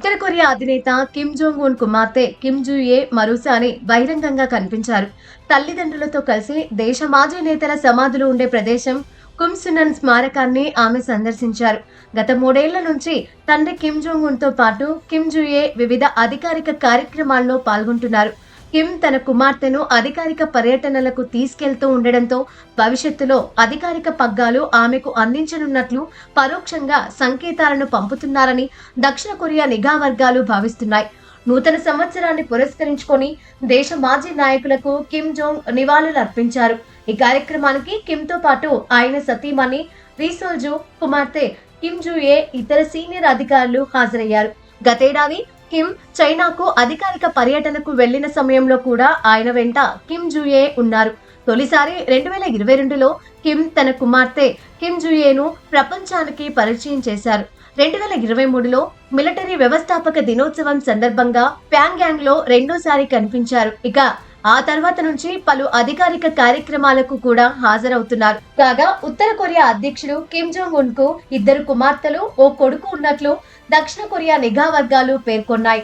ఉత్తర Korea అధినేత Kim Jong Un కుమార్తె Kim జూయే మరోసారి బహిరంగంగా కనిపించారు. తల్లిదండ్రులతో కలిసి దేశ మాజీ నేతల సమాధులు ఉండే ప్రదేశం కుమ్సునన్ స్మారకాన్ని ఆమె సందర్శించారు. గత 3 ఏళ్ల నుంచి తండ్రి కిమ్ జోంగ్ ఉన్ తో పాటు కిమ్ జూయే వివిధ అధికారిక కార్యక్రమాల్లో పాల్గొంటున్నారు. కిమ్ తన కుమార్తెను అధికారిక పర్యటనలకు తీసుకెళ్తూ ఉండడంతో భవిష్యత్తులో అధికారిక పగ్గాలు ఆమెకు అందించనున్నట్లు పరోక్షంగా సంకేతాలను పంపుతున్నారని దక్షిణ కొరియా నిఘా వర్గాలు భావిస్తున్నాయి. నూతన సంవత్సరాన్ని పురస్కరించుకొని దేశ మాజీ నాయకులకు కిమ్ జోంగ్ నివాళులు అర్పించారు. ఈ కార్యక్రమానికి కిమ్ తో పాటు ఆయన సతీమణి రీసోల్జు, కుమార్తె కిమ్ జూయే, ఇతర సీనియర్ అధికారులు హాజరయ్యారు. గతేడాది కిమ్ చైనాకు అధికారిక పర్యటనకు వెళ్లిన సమయంలో కూడా ఆయన వెంట కిమ్ జూయే ఉన్నారు. తొలిసారి 2022లో కిమ్ తన కుమార్తె కిమ్ జూయేను ప్రపంచానికి పరిచయం చేశారు. 2023లో మిలిటరీ వ్యవస్థాపక దినోత్సవం సందర్భంగా ప్యాంగ్యాంగ్ లో రెండోసారి కనిపించారు. ఇక ఆ తర్వాత నుంచి పలు అధికారిక కార్యక్రమాలకు కూడా హాజరవుతున్నారు. కాగా ఉత్తర కొరియా అధ్యక్షుడు కిమ్ జోంగ్ ఉన్ కు 2 కుమార్తెలు, ఓ కొడుకు ఉన్నట్లు దక్షిణ కొరియా నిఘా వర్గాలు పేర్కొన్నాయి.